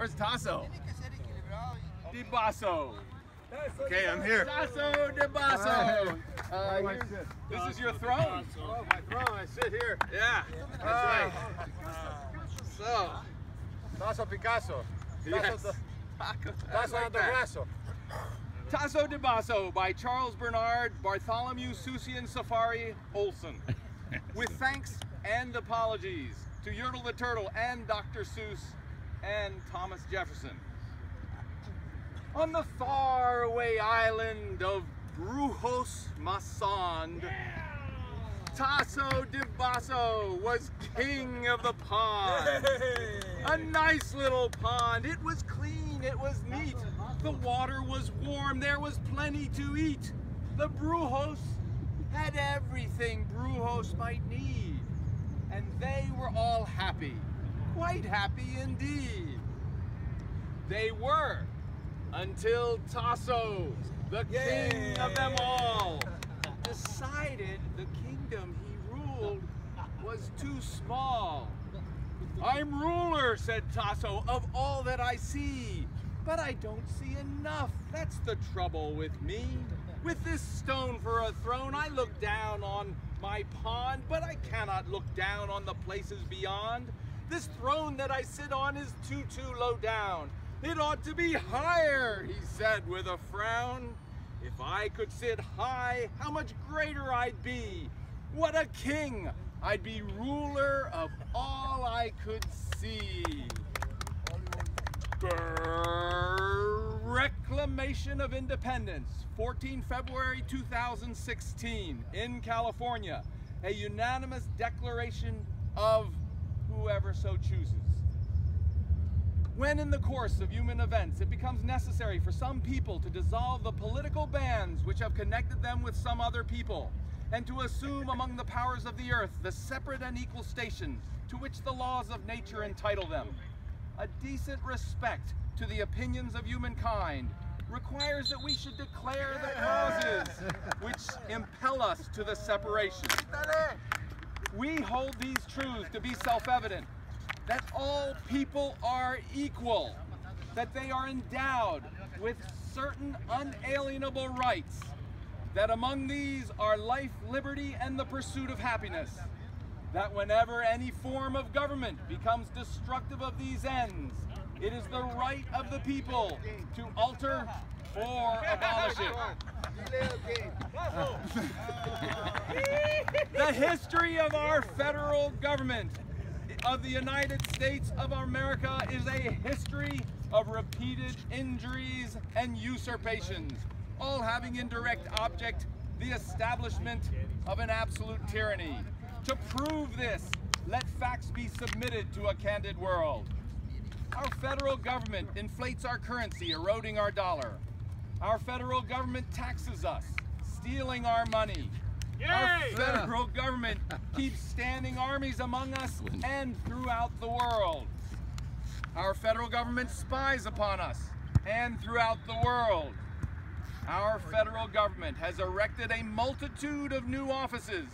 Where's Tasso? Di Basso. Okay, I'm here. Tasso di Basso. This is your throne. Oh, my throne. I sit here. Yeah, that's right. So, Tasso Picasso. Yes. Tasso di Basso. Tasso di Basso by Charles Bernard Bartholomew Susian Safari Olson. With thanks and apologies to Yertle the Turtle and Dr. Seuss and Thomas Jefferson. On the faraway island of Brujos, Tasso di Basso was king of the pond. A nice little pond. It was clean, it was neat. The water was warm, there was plenty to eat. The Brujos had everything Brujos might need. And they were all happy, quite happy indeed. They were, until Tasso, the king of them all, decided the kingdom he ruled was too small. I'm ruler, said Tasso, of all that I see, but I don't see enough. That's the trouble with me. With this stone for a throne, I look down on my pond, but I cannot look down on the places beyond. This throne that I sit on is too low down. It ought to be higher, he said with a frown. If I could sit high, how much greater I'd be. What a king! I'd be ruler of all I could see. Reclamation of Independence, 14 February 2016 in California. A unanimous declaration of whoever so chooses. When in the course of human events it becomes necessary for some people to dissolve the political bands which have connected them with some other people, and to assume among the powers of the earth the separate and equal station to which the laws of nature entitle them, a decent respect to the opinions of humankind requires that we should declare the causes which impel us to the separation. We hold these truths to be self-evident, that all people are equal, that they are endowed with certain unalienable rights, that among these are life, liberty, and the pursuit of happiness, that whenever any form of government becomes destructive of these ends, it is the right of the people to alter or abolish it. The history of our federal government of the United States of America is a history of repeated injuries and usurpations, all having in direct object the establishment of an absolute tyranny. To prove this, let facts be submitted to a candid world. Our federal government inflates our currency, eroding our dollar. Our federal government taxes us, stealing our money. Our federal government keeps standing armies among us and throughout the world. Our federal government spies upon us and throughout the world. Our federal government has erected a multitude of new offices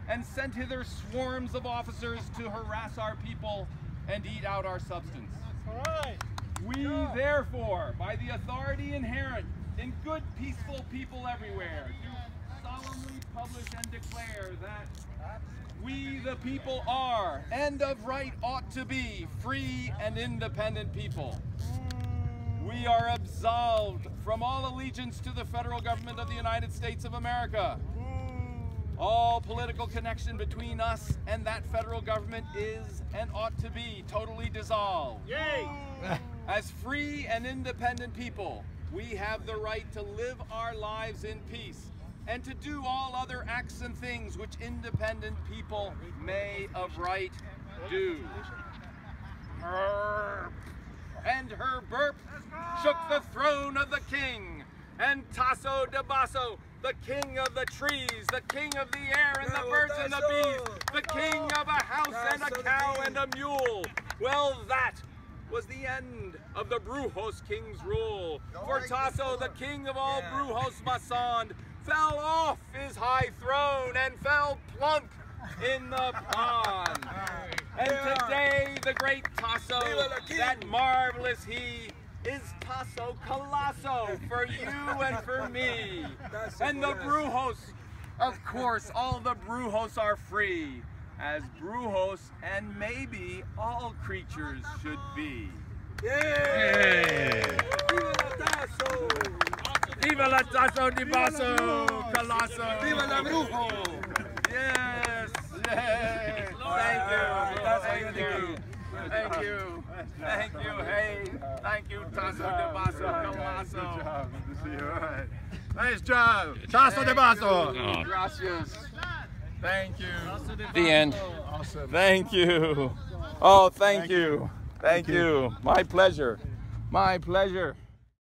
and sent hither swarms of officers to harass our people and eat out our substance. We therefore, by the authority inherent in good, peaceful people everywhere, do solemnly publish and declare that we the people are, and of right ought to be, free and independent people. We are absolved from all allegiance to the federal government of the United States of America. All political connection between us and that federal government is and ought to be totally dissolved. Yay! As free and independent people, we have the right to live our lives in peace and to do all other acts and things which independent people may of right do. And her burp shook the throne of the king, and Tasso di Basso, the king of the trees, the king of the air and the birds and the bees, the king of a house and a cow and a mule. Well, that was the end of the Brujos king's rule. For Tasso, the king of all Brujos Masond, fell off his high throne and fell plunk in the pond. And today the the great Tasso, that marvelous he, is Tasso Colosso for you and for me. And the Brujos, of course, all the Brujos are free, as Brujos and maybe all creatures should be. Yay! Viva la Tasso di Basso, Colosso! Viva la Brujo! Yes! Yes! Thank you! Thank you! Thank you! Thank you! Hey! Thank you, Tasso di Basso, Colosso! Good job. Good to see you. All right. Nice job. Tasso di Basso. Gracias! Thank you. The end. Awesome. Thank you. Oh, thank you. Thank you. My pleasure. My pleasure.